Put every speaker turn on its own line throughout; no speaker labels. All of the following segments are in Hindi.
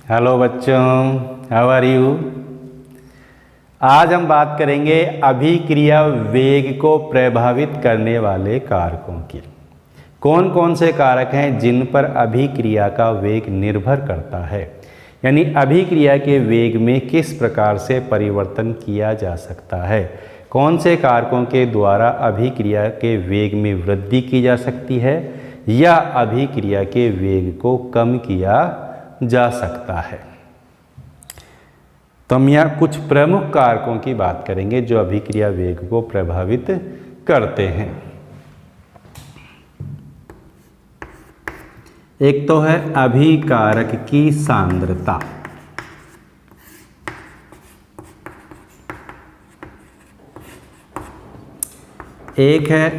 हेलो बच्चों, हाउ आर यू। आज हम बात करेंगे अभिक्रिया वेग को प्रभावित करने वाले कारकों की। कौन कौन से कारक हैं जिन पर अभिक्रिया का वेग निर्भर करता है, यानी अभिक्रिया के वेग में किस प्रकार से परिवर्तन किया जा सकता है। कौन से कारकों के द्वारा अभिक्रिया के वेग में वृद्धि की जा सकती है या अभिक्रिया के वेग को कम किया जा सकता है। तो हम यहाँ कुछ प्रमुख कारकों की बात करेंगे जो अभिक्रिया वेग को प्रभावित करते हैं। एक तो है अभिकारक की सांद्रता। एक है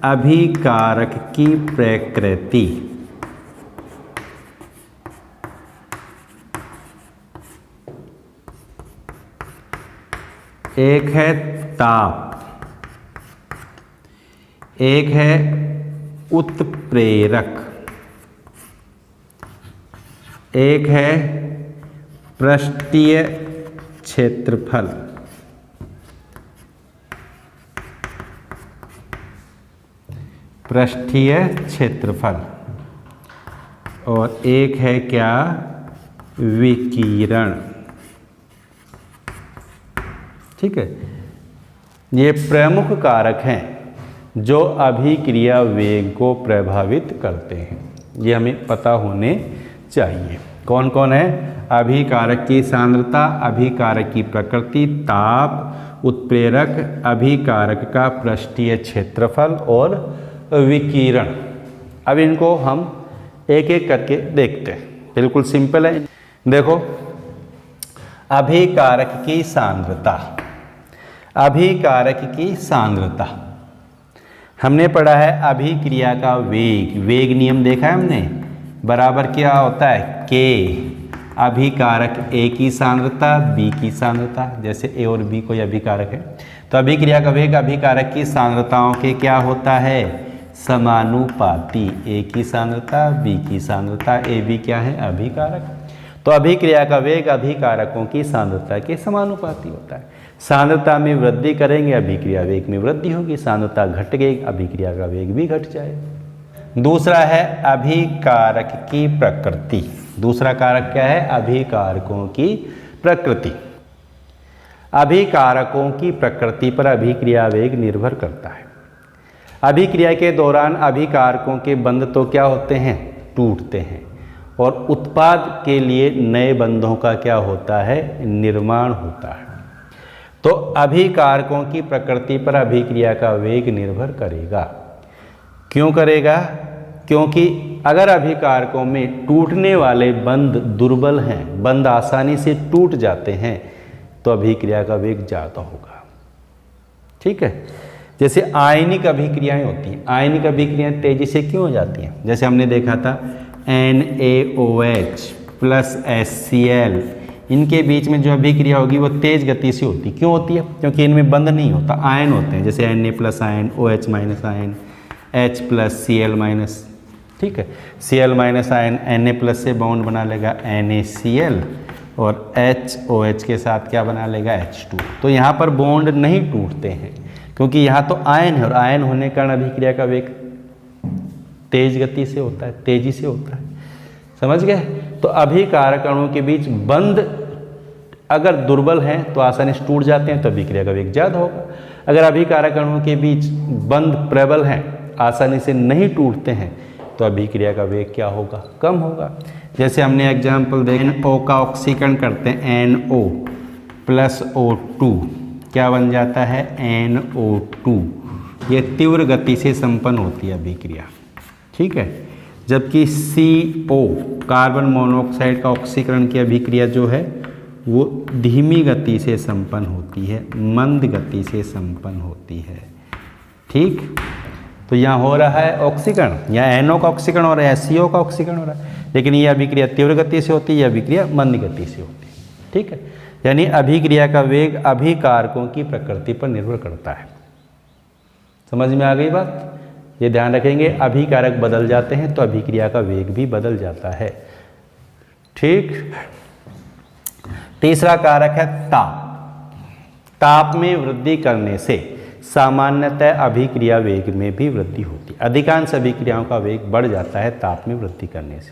अभिकारक की प्रकृति। एक है ताप। एक है उत्प्रेरक। एक है पृष्ठीय क्षेत्रफल। पृष्ठीय क्षेत्रफल। और एक है क्या, विकिरण। ठीक है, ये प्रमुख कारक हैं जो अभिक्रिया वेग को प्रभावित करते हैं। ये हमें पता होने चाहिए। कौन कौन है? अभिकारक की सांद्रता, अभिकारक की प्रकृति, ताप, उत्प्रेरक, अभिकारक का पृष्ठीय क्षेत्रफल और विकिरण। अब इनको हम एक एक करके देखते हैं। बिल्कुल सिंपल है। देखो, अभिकारक की सांद्रता। अभिकारक की सांद्रता हमने पढ़ा है अभिक्रिया का वेग। वेग नियम देखा है हमने, बराबर क्या होता है, के अभिकारक ए की सांद्रता बी की सांद्रता। जैसे ए और बी कोई अभिकारक है तो अभिक्रिया का वेग अभिकारक की सांद्रताओं के क्या होता है, समानुपाती। ए की सांद्रता बी की सांद्रता, ए बी क्या है, अभिकारक। तो अभिक्रिया का वेग अभिकारकों की सांद्रता के समानुपाती होता है। सांद्रता में वृद्धि करेंगे अभिक्रिया वेग में वृद्धि होगी, सांद्रता घट गई अभिक्रिया का वेग भी घट जाएगा। दूसरा है अभिकारक की प्रकृति। दूसरा कारक क्या है, अभिकारकों की प्रकृति। अभिकारकों की प्रकृति पर अभिक्रिया वेग निर्भर करता है। अभिक्रिया के दौरान अभिकारकों के बंध तो क्या होते हैं, टूटते हैं, और उत्पाद के लिए नए बंधों का क्या होता है, निर्माण होता है। तो अभिकारकों की प्रकृति पर अभिक्रिया का वेग निर्भर करेगा। क्यों करेगा? क्योंकि अगर अभिकारकों में टूटने वाले बंध दुर्बल हैं, बंध आसानी से टूट जाते हैं, तो अभिक्रिया का वेग ज़्यादा होगा। ठीक है, जैसे आयनिक अभिक्रियाएं होती हैं। आयनिक अभिक्रियाएं तेजी से क्यों हो जाती हैं? जैसे हमने देखा था NaOH प्लस HCl, इनके बीच में जो अभिक्रिया होगी वो तेज गति से होती। क्यों होती है? क्योंकि इनमें बंध नहीं होता, आयन होते हैं। जैसे Na plus ion, OH minus ion, H plus Cl minus. ठीक है, Cl minus ion Na plus से बॉन्ड बना लेगा NaCl और HOH के साथ क्या बना लेगा, H2। तो यहाँ पर बॉन्ड नहीं टूटते हैं क्योंकि यहाँ तो आयन है, और आयन होने के कारण अभिक्रिया का वेग तेज गति से होता है, तेजी से होता है। समझ गए? तो अभिकारक अणुओं के बीच बंध अगर दुर्बल हैं तो आसानी से टूट जाते हैं, तो अभिक्रिया का वेग ज़्यादा होगा। अगर अभिकारक अणुओं के बीच बंध प्रबल हैं, आसानी से नहीं टूटते हैं, तो अभिक्रिया का वेग क्या होगा, कम होगा। जैसे हमने एग्जाम्पल देखें, NO का ऑक्सीकरण करते हैं, NO प्लस O2 क्या बन जाता है, NO2। ये तीव्र गति से संपन्न होती है अभिक्रिया। ठीक है, जबकि CO कार्बन मोनोऑक्साइड का ऑक्सीकरण की अभिक्रिया जो है वो धीमी गति से संपन्न होती है, मंद गति से संपन्न होती है। ठीक, तो यहाँ हो रहा है ऑक्सीकरण, यहाँ NO का ऑक्सीकरण हो रहा है, CO का ऑक्सीकरण हो रहा है, लेकिन ये अभिक्रिया तीव्र गति से होती है, यह अभिक्रिया मंद गति से होती है। ठीक है, यानी अभिक्रिया का वेग अभिकारकों की प्रकृति पर निर्भर करता है। समझ में आ गई बात? ये ध्यान रखेंगे, अभिकारक बदल जाते हैं तो अभिक्रिया का वेग भी बदल जाता है। ठीक, तीसरा कारक है ताप। ताप में वृद्धि करने से सामान्यतः अभिक्रिया वेग में भी वृद्धि होती है। अधिकांश अभिक्रियाओं का वेग बढ़ जाता है ताप में वृद्धि करने से,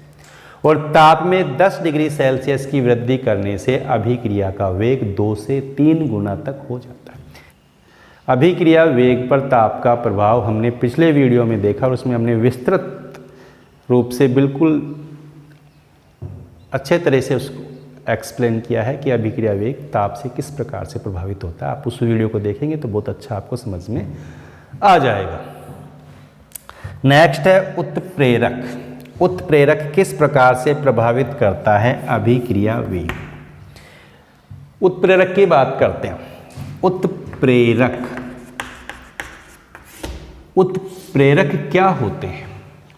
और ताप में 10 डिग्री सेल्सियस की वृद्धि करने से अभिक्रिया का वेग 2 से 3 गुना तक हो जाता है। अभिक्रिया वेग पर ताप का प्रभाव हमने पिछले वीडियो में देखा और उसमें हमने विस्तृत रूप से बिल्कुल अच्छे तरह से उसको एक्सप्लेन किया है कि अभिक्रिया वेग ताप से किस प्रकार से प्रभावित होता है। आप उस वीडियो को देखेंगे तो बहुत अच्छा आपको समझ में आ जाएगा। नेक्स्ट है उत्प्रेरक। उत्प्रेरक किस प्रकार से प्रभावित करता है अभिक्रिया वेग। उत्प्रेरक की बात करते हैं। उत्प्रेरक क्या होते हैं?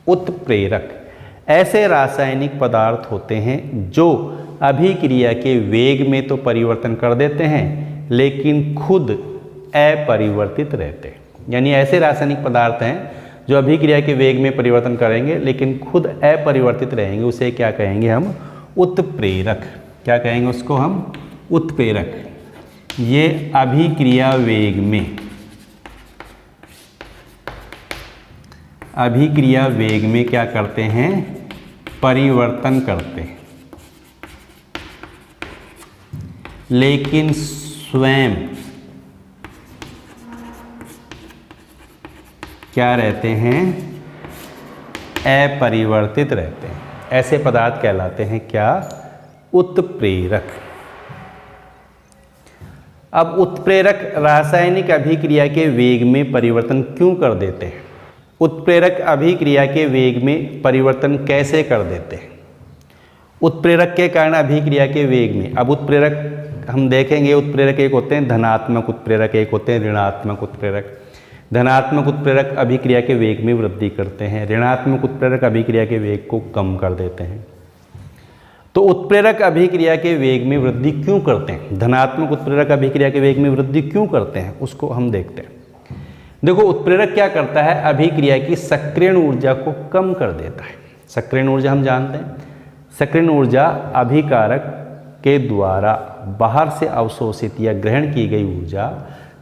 उत्प्रेरक ऐसे रासायनिक पदार्थ होते हैं जो अभिक्रिया के वेग में तो परिवर्तन कर देते हैं लेकिन खुद अपरिवर्तित रहते हैं। यानी ऐसे रासायनिक पदार्थ हैं जो अभिक्रिया के वेग में परिवर्तन करेंगे लेकिन खुद अपरिवर्तित रहेंगे, उसे क्या कहेंगे हम? उत्प्रेरक। क्या कहेंगे उसको हम? उत्प्रेरक। ये अभिक्रिया वेग में क्या करते हैं? परिवर्तन करते हैं, लेकिन स्वयं क्या रहते हैं? अपरिवर्तित रहते हैं। ऐसे पदार्थ कहलाते हैं क्या? उत्प्रेरक। अब उत्प्रेरक रासायनिक अभिक्रिया के वेग में परिवर्तन क्यों कर देते हैं? उत्प्रेरक अभिक्रिया के वेग में परिवर्तन कैसे कर देते हैं? उत्प्रेरक के कारण अभिक्रिया के वेग में, अब उत्प्रेरक हम देखेंगे, उत्प्रेरक एक होते हैं धनात्मक उत्प्रेरक, एक होते हैं ऋणात्मक उत्प्रेरक। धनात्मक उत्प्रेरक अभिक्रिया के वेग में वृद्धि करते हैं, ऋणात्मक उत्प्रेरक अभिक्रिया के वेग को कम कर देते हैं। तो उत्प्रेरक अभिक्रिया के वेग में वृद्धि क्यों करते हैं? धनात्मक उत्प्रेरक अभिक्रिया के वेग में वृद्धि क्यों करते हैं उसको हम देखते हैं। देखो, उत्प्रेरक क्या करता है? अभिक्रिया की सक्रियण ऊर्जा को कम कर देता है। सक्रियण ऊर्जा हम जानते हैं, सक्रियण ऊर्जा अभिकारक के द्वारा बाहर से अवशोषित या ग्रहण की गई ऊर्जा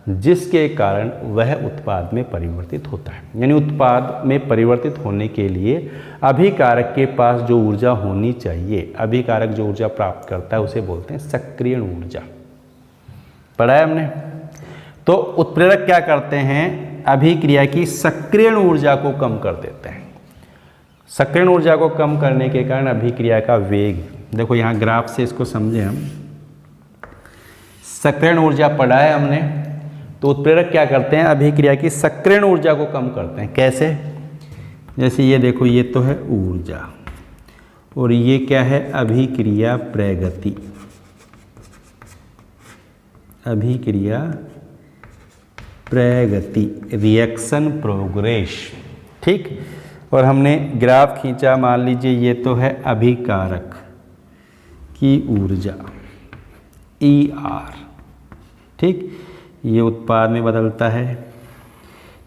जिसके कारण वह उत्पाद में परिवर्तित होता है। यानी उत्पाद में परिवर्तित होने के लिए अभिकारक के पास जो ऊर्जा होनी चाहिए, अभिकारक जो ऊर्जा प्राप्त करता है उसे बोलते हैं सक्रियण ऊर्जा। पढ़ा है हमने? तो उत्प्रेरक क्या करते हैं? अभिक्रिया की सक्रियण ऊर्जा को कम कर देते हैं। सक्रियण ऊर्जा को कम करने के कारण अभिक्रिया का वेग, देखो यहाँ ग्राफ से इसको समझें हम, सक्रियण ऊर्जा पढ़ा है हमने। तो उत्प्रेरक क्या करते हैं? अभिक्रिया की सक्रियण ऊर्जा को कम करते हैं। कैसे? जैसे ये देखो, ये तो है ऊर्जा और ये क्या है? अभिक्रिया प्रगति, अभिक्रिया प्रगति, रिएक्शन प्रोग्रेस। ठीक, और हमने ग्राफ खींचा, मान लीजिए ये तो है अभिकारक की ऊर्जा ER। ठीक, ये उत्पाद में बदलता है,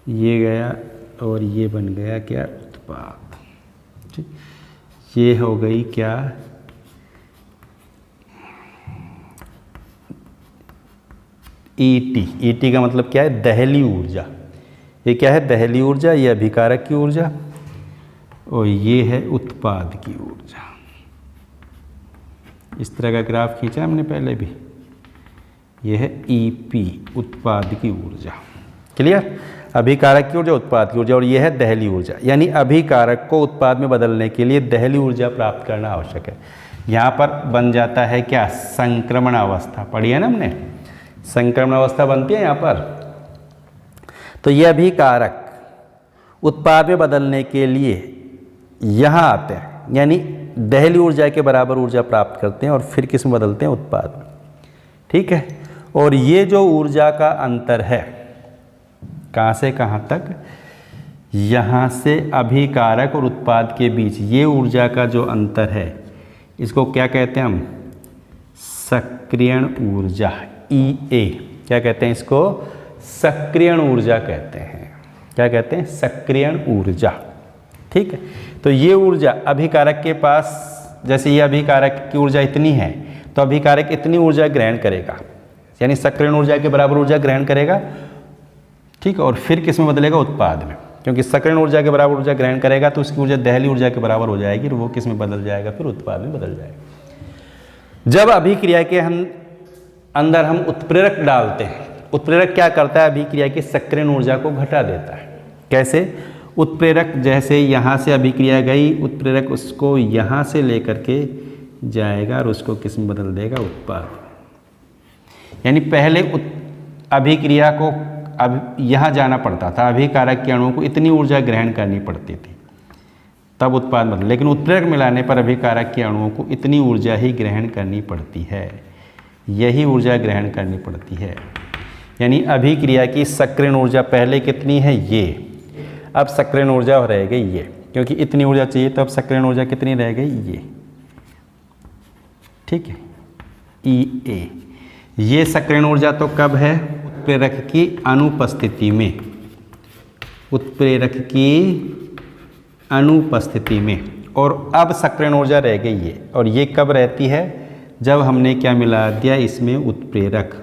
ये गया और ये बन गया क्या? उत्पाद। ठीक, ये हो गई क्या? ET का मतलब क्या है? दहली ऊर्जा। ये क्या है? दहली ऊर्जा। ये अभिकारक की ऊर्जा और ये है उत्पाद की ऊर्जा। इस तरह का ग्राफ खींचा हमने पहले भी। ये है EP, उत्पाद की ऊर्जा। क्लियर? अभिकारक की ऊर्जा, उत्पाद की ऊर्जा, और ये है दहली ऊर्जा। यानी अभिकारक को उत्पाद में बदलने के लिए दहली ऊर्जा प्राप्त करना आवश्यक है। यहाँ पर बन जाता है क्या? संक्रमण अवस्था। पढ़ी है ना हमने? संक्रमण अवस्था बनती है यहाँ पर। तो ये अभिकारक उत्पाद में बदलने के लिए यहाँ आते हैं, यानी दहली ऊर्जा के बराबर ऊर्जा प्राप्त करते हैं और फिर किस में बदलते हैं? उत्पाद में। ठीक है, और ये जो ऊर्जा का अंतर है, कहाँ से कहाँ तक? यहाँ से अभिकारक और उत्पाद के बीच ये ऊर्जा का जो अंतर है, इसको क्या कहते हैं हम? सक्रियण ऊर्जा, EA। क्या कहते हैं इसको? सक्रियण ऊर्जा कहते हैं। क्या कहते हैं? सक्रियण ऊर्जा। ठीक है, तो ये ऊर्जा अभिकारक के पास जैसे ये अभिकारक की ऊर्जा इतनी है तो अभिकारक इतनी ऊर्जा ग्रहण करेगा, यानी सक्रियण ऊर्जा के बराबर ऊर्जा ग्रहण करेगा, ठीक है। और फिर किस में बदलेगा? उत्पाद में, क्योंकि सक्रियण ऊर्जा के बराबर ऊर्जा ग्रहण करेगा तो उसकी ऊर्जा दहली ऊर्जा के बराबर हो जाएगी और वो किस में बदल जाएगा? फिर उत्पाद में बदल जाएगा। जब अभिक्रिया के अंदर हम उत्प्रेरक डालते हैं, उत्प्रेरक क्या करता है? अभिक्रिया की सक्रियण ऊर्जा को घटा देता है। कैसे? उत्प्रेरक जैसे यहाँ से अभिक्रिया गई, उत्प्रेरक उसको यहाँ से लेकर के जाएगा और उसको किस में बदल देगा? उत्पाद। यानी पहले अभिक्रिया को अब यहाँ जाना पड़ता था, अभिकारक के अणुओं को इतनी ऊर्जा ग्रहण करनी पड़ती थी तब उत्पाद बदल, लेकिन उत्प्रेरक मिलाने पर अभिकारक के अणुओं को इतनी ऊर्जा ही ग्रहण करनी पड़ती है, यही ऊर्जा ग्रहण करनी पड़ती है। यानी अभिक्रिया की सक्रियण ऊर्जा पहले कितनी है? ये। अब सक्रियण ऊर्जा रह गई ये, क्योंकि इतनी ऊर्जा चाहिए तो अब सक्रियण ऊर्जा कितनी रह गई? ये, ठीक है, EA। ये सक्रियण ऊर्जा तो कब है? उत्प्रेरक की अनुपस्थिति में, उत्प्रेरक की अनुपस्थिति में। और अब सक्रियण ऊर्जा रह गई ये, और ये कब रहती है? जब हमने क्या मिला दिया इसमें? उत्प्रेरक,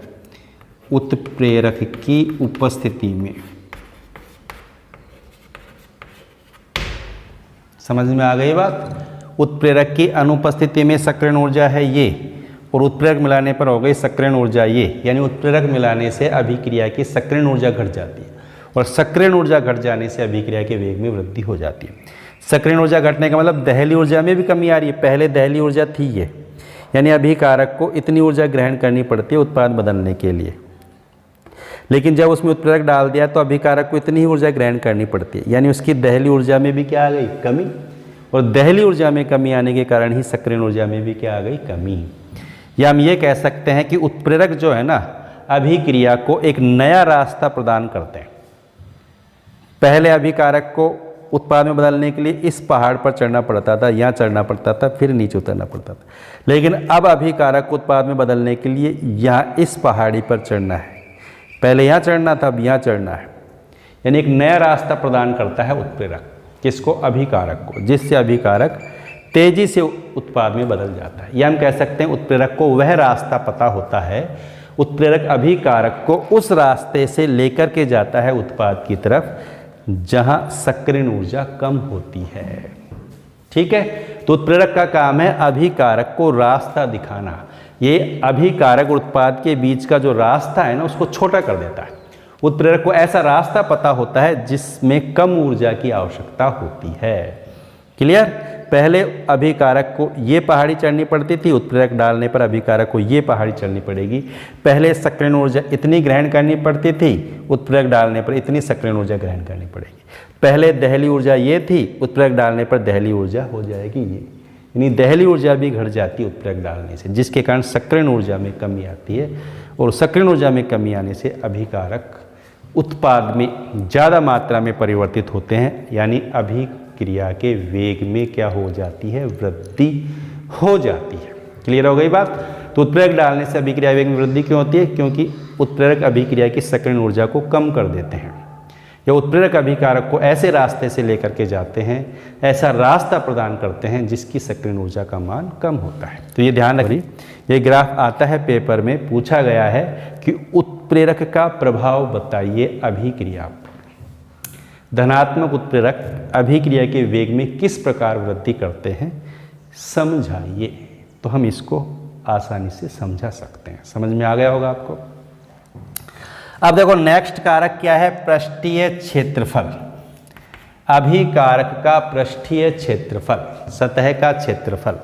उत्प्रेरक की उपस्थिति में। समझ में आ गई बात? उत्प्रेरक की अनुपस्थिति में सक्रियण ऊर्जा है ये, और उत्प्रेरक मिलाने पर हो गई सक्रियण ऊर्जा ये। यानी उत्प्रेरक मिलाने से अभिक्रिया की सक्रियण ऊर्जा घट जाती है, और सक्रियण ऊर्जा घट जाने से अभिक्रिया के वेग में वृद्धि हो जाती है। सक्रियण ऊर्जा घटने का मतलब दहली ऊर्जा में भी कमी आ रही है। पहले दहली ऊर्जा थी ये, यानी अभिकारक को इतनी ऊर्जा ग्रहण करनी पड़ती है उत्पाद बदलने के लिए, लेकिन जब उसमें उत्प्रेरक डाल दिया तो अभिकारक को इतनी ही ऊर्जा ग्रहण करनी पड़ती है, यानी उसकी दहली ऊर्जा में भी क्या आ गई? कमी। और दहली ऊर्जा में कमी आने के कारण ही सक्रियण ऊर्जा में भी क्या आ गई? कमी। या हम ये कह सकते हैं कि उत्प्रेरक जो है ना, अभिक्रिया को एक नया रास्ता प्रदान करते हैं। पहले अभिकारक को उत्पाद में बदलने के लिए इस पहाड़ पर चढ़ना पड़ता था, यहाँ चढ़ना पड़ता था, फिर नीचे उतरना पड़ता था, लेकिन अब अभिकारक को उत्पाद में बदलने के लिए यहाँ इस पहाड़ी पर चढ़ना है। पहले यहाँ चढ़ना था, अब यहाँ चढ़ना है। यानी एक नया रास्ता प्रदान करता है उत्प्रेरक, किसको? अभिकारक को, जिससे अभिकारक तेजी से उत्पाद में बदल जाता है। या हम कह सकते हैं उत्प्रेरक को वह रास्ता पता होता है, उत्प्रेरक अभिकारक को उस रास्ते से लेकर के जाता है उत्पाद की तरफ जहां सक्रियण ऊर्जा कम होती है, ठीक है। तो उत्प्रेरक का काम है अभिकारक को रास्ता दिखाना। ये अभिकारक और उत्पाद के बीच का जो रास्ता है ना, उसको छोटा कर देता है। उत्प्रेरक को ऐसा रास्ता पता होता है जिसमें कम ऊर्जा की आवश्यकता होती है। क्लियर? पहले अभिकारक को ये पहाड़ी चढ़नी पड़ती थी, उत्प्रेरक डालने पर अभिकारक को ये पहाड़ी चढ़नी पड़ेगी। पहले सक्रियण ऊर्जा इतनी ग्रहण करनी पड़ती थी, उत्प्रेरक डालने पर इतनी सक्रियण ऊर्जा ग्रहण करनी पड़ेगी। पहले दहली ऊर्जा ये थी, उत्प्रेरक डालने पर दहली ऊर्जा हो जाएगी ये। यानी दहली ऊर्जा भी घट जाती है उत्प्रेरक डालने से, जिसके कारण सक्रियण ऊर्जा में कमी आती है, और सक्रियण ऊर्जा में कमी आने से अभिकारक उत्पाद में ज़्यादा मात्रा में परिवर्तित होते हैं, यानी अभिक्रिया के वेग में क्या हो जाती है? वृद्धि हो जाती है। क्लियर हो गई बात? तो उत्प्रेरक डालने से अभिक्रिया वेग में वृद्धि क्यों होती है? क्योंकि उत्प्रेरक अभिक्रिया की सक्रियण ऊर्जा को कम कर देते हैं, या उत्प्रेरक अभिकारक को ऐसे रास्ते से लेकर के जाते हैं, ऐसा रास्ता प्रदान करते हैं जिसकी सक्रियण ऊर्जा का मान कम होता है। तो ये ध्यान रखिए, ये ग्राफ आता है पेपर में, पूछा गया है कि उत्प्रेरक का प्रभाव बताइए अभिक्रिया। धनात्मक उत्प्रेरक अभिक्रिया के वेग में किस प्रकार वृद्धि करते हैं, समझाइए। तो हम इसको आसानी से समझा सकते हैं। समझ में आ गया होगा आपको। अब देखो नेक्स्ट कारक क्या है? पृष्ठीय क्षेत्रफल। अभिकारक का पृष्ठीय क्षेत्रफल, सतह का क्षेत्रफल।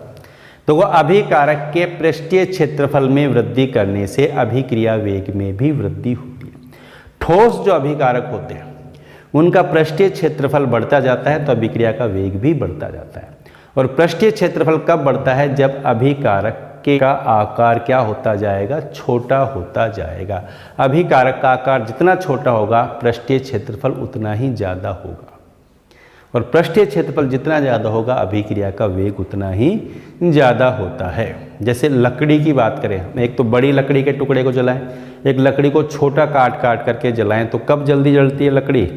तो वो अभिकारक के पृष्ठीय क्षेत्रफल में वृद्धि करने से अभिक्रिया वेग में भी वृद्धि होती है। ठोस जो अभिकारक होते हैं उनका पृष्ठीय क्षेत्रफल बढ़ता जाता है तो अभिक्रिया का वेग भी बढ़ता जाता है। और पृष्ठीय क्षेत्रफल कब बढ़ता है? जब अभिकारक का आकार क्या होता जाएगा? छोटा होता जाएगा। अभिकारक का आकार जितना छोटा होगा पृष्ठीय क्षेत्रफल उतना ही ज़्यादा होगा, और पृष्ठीय क्षेत्रफल जितना ज़्यादा होगा अभिक्रिया का वेग उतना ही ज़्यादा होता है। जैसे लकड़ी की बात करें, हम एक तो बड़ी लकड़ी के टुकड़े को जलाएं, एक लकड़ी को छोटा काट काट करके जलाएं, तो कब जल्दी जलती है लकड़ी?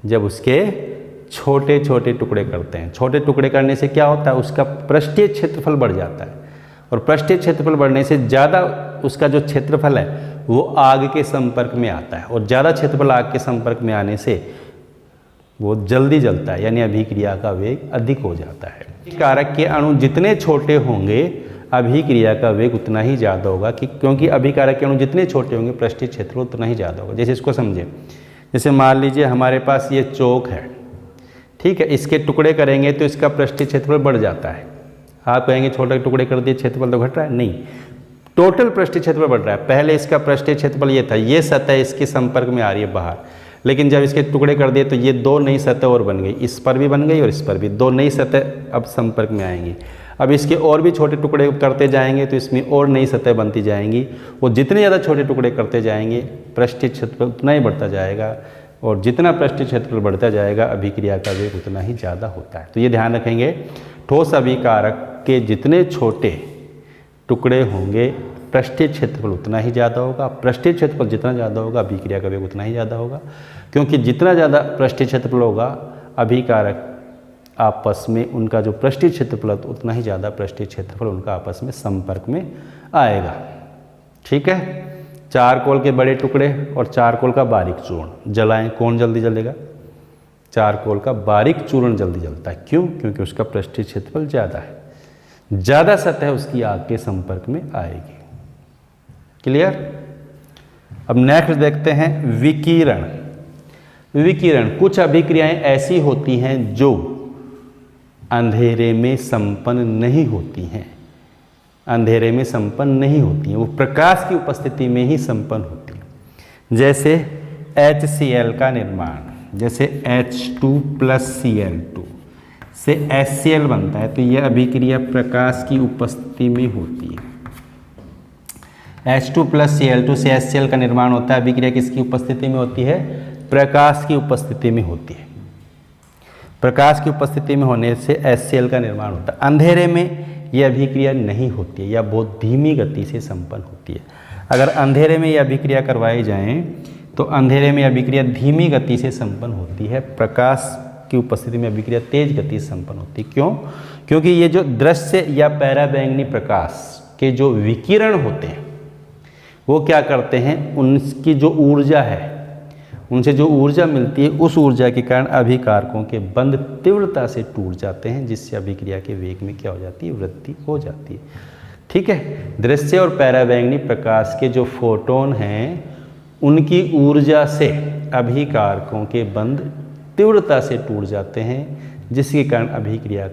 जब उसके छोटे छोटे टुकड़े करते हैं। छोटे टुकड़े करने से क्या होता है, उसका पृष्ठीय क्षेत्रफल बढ़ जाता है, और पृष्ठीय क्षेत्रफल बढ़ने से ज़्यादा उसका जो क्षेत्रफल है वो आग के संपर्क में आता है, और ज़्यादा क्षेत्रफल आग के संपर्क में आने से वो जल्दी जलता है, यानी अभिक्रिया का वेग अधिक हो जाता है। कारक के अणु जितने छोटे होंगे अभिक्रिया का वेग उतना ही ज़्यादा होगा, क्योंकि अभिकारक के अणु जितने छोटे होंगे पृष्ठीय क्षेत्रफल उतना ही ज़्यादा होगा। जैसे इसको समझें, जैसे मान लीजिए हमारे पास ये चौक है, ठीक है, इसके टुकड़े करेंगे तो इसका पृष्ठीय क्षेत्रफल बढ़ जाता है। आप कहेंगे छोटे टुकड़े कर दिए क्षेत्रफल तो घट रहा है, नहीं, टोटल पृष्ठीय क्षेत्रफल बढ़ रहा है। पहले इसका पृष्ठीय क्षेत्रफल ये था, ये सतह इसके संपर्क में आ रही है बाहर, लेकिन जब इसके टुकड़े कर दिए तो ये दो नई सतह और बन गई, इस पर भी बन गई और इस पर भी, दो नई सतह अब संपर्क में आएंगी। अब इसके और भी छोटे टुकड़े करते जाएंगे तो इसमें और नई सतह बनती जाएंगी, और जितने ज़्यादा छोटे टुकड़े करते जाएंगे पृष्ठीय क्षेत्रफल उतना ही बढ़ता जाएगा, और जितना पृष्ठीय क्षेत्रफल बढ़ता जाएगा अभिक्रिया का वेग उतना ही ज़्यादा होता है। तो ये ध्यान रखेंगे, ठोस अभिकारक के जितने छोटे टुकड़े होंगे पृष्ठीय क्षेत्रफल उतना ही ज़्यादा होगा, पृष्ठीय क्षेत्रफल जितना ज़्यादा होगा अभिक्रिया का वेग उतना ही ज़्यादा होगा, क्योंकि जितना ज़्यादा पृष्ठीय क्षेत्रफल होगा अभिकारक आपस में उनका जो पृष्ठीय क्षेत्रफल उतना ही ज़्यादा पृष्ठीय क्षेत्रफल उनका आपस में संपर्क में आएगा। ठीक है, चारकोल के बड़े टुकड़े और चारकोल का बारीक चूर्ण जलाएं, कौन जल्दी जलेगा? चारकोल का बारीक चूर्ण जल्दी जलता है। क्यों? क्योंकि उसका पृष्ठीय क्षेत्रफल ज़्यादा है, ज़्यादा सतह उसकी आग के संपर्क में आएगी। क्लियर? अब नेक्स्ट देखते हैं विकिरण। विकिरण, कुछ अभिक्रियाएं ऐसी होती हैं जो अंधेरे में संपन्न नहीं होती हैं, अंधेरे में संपन्न नहीं होती हैं, वो प्रकाश की उपस्थिति में ही संपन्न होती हैं। जैसे HCl का निर्माण, जैसे H2 + Cl2 से HCl बनता है, तो यह अभिक्रिया प्रकाश की उपस्थिति में होती है। H2 + Cl2 से HCl का निर्माण होता है, अभिक्रिया किसकी उपस्थिति में होती है? प्रकाश की उपस्थिति में होती है। प्रकाश की उपस्थिति में होने से HCl का निर्माण होता है। अंधेरे में यह अभिक्रिया नहीं होती है या बहुत धीमी गति से संपन्न होती है। अगर अंधेरे में यह अभिक्रिया करवाई जाए तो अंधेरे में अभिक्रिया धीमी गति से संपन्न होती है, प्रकाश की उपस्थिति में अभिक्रिया तेज गति से संपन्न होती है। क्यों? क्योंकि ये जो दृश्य या पराबैंगनी प्रकाश के जो विकिरण होते हैं वो क्या करते हैं, उनकी जो ऊर्जा है, उनसे जो ऊर्जा मिलती है उस ऊर्जा के कारण अभिकारकों के बंध तीव्रता से टूट जाते हैं, जिससे अभिक्रिया के वेग में क्या हो जाती है? वृद्धि हो जाती है। ठीक है, दृश्य और पराबैंगनी प्रकाश के जो फोटोन हैं उनकी ऊर्जा से अभिकारकों के बंध तीव्रता से टूट जाते हैं, जिसके कारण अभिक्रिया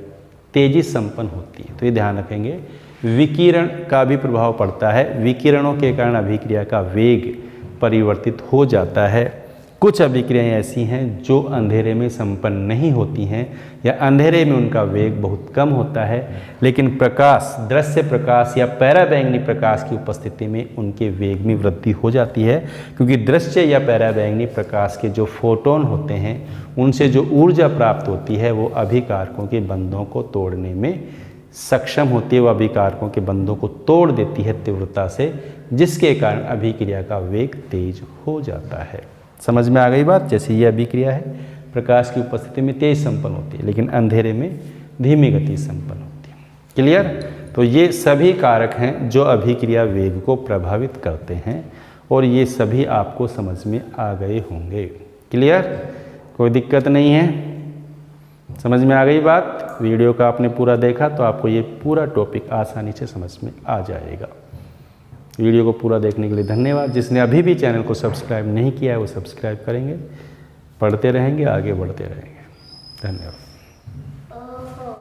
तेजी संपन्न होती है। तो ये ध्यान रखेंगे, विकिरण का भी प्रभाव पड़ता है, विकिरणों के कारण अभिक्रिया का वेग परिवर्तित हो जाता है। कुछ अभिक्रियाएं ऐसी हैं जो अंधेरे में संपन्न नहीं होती हैं या अंधेरे में उनका वेग बहुत कम होता है, लेकिन प्रकाश, दृश्य प्रकाश या पराबैंगनी प्रकाश की उपस्थिति में उनके वेग में वृद्धि हो जाती है, क्योंकि दृश्य या पराबैंगनी प्रकाश के जो फोटोन होते हैं उनसे जो ऊर्जा प्राप्त होती है वो अभिकारकों के बंधों को तोड़ने में सक्षम होती है, वो अभिकारकों के बंधों को तोड़ देती है तीव्रता से, जिसके कारण अभिक्रिया का वेग तेज हो जाता है। समझ में आ गई बात? जैसे ये अभिक्रिया है प्रकाश की उपस्थिति में तेज संपन्न होती है, लेकिन अंधेरे में धीमी गति संपन्न होती है। क्लियर? तो ये सभी कारक हैं जो अभिक्रिया वेग को प्रभावित करते हैं, और ये सभी आपको समझ में आ गए होंगे। क्लियर? कोई दिक्कत नहीं है? समझ में आ गई बात? वीडियो का आपने पूरा देखा तो आपको ये पूरा टॉपिक आसानी से समझ में आ जाएगा। वीडियो को पूरा देखने के लिए धन्यवाद। जिसने अभी भी चैनल को सब्सक्राइब नहीं किया है वो सब्सक्राइब करेंगे, पढ़ते रहेंगे, आगे बढ़ते रहेंगे। धन्यवाद।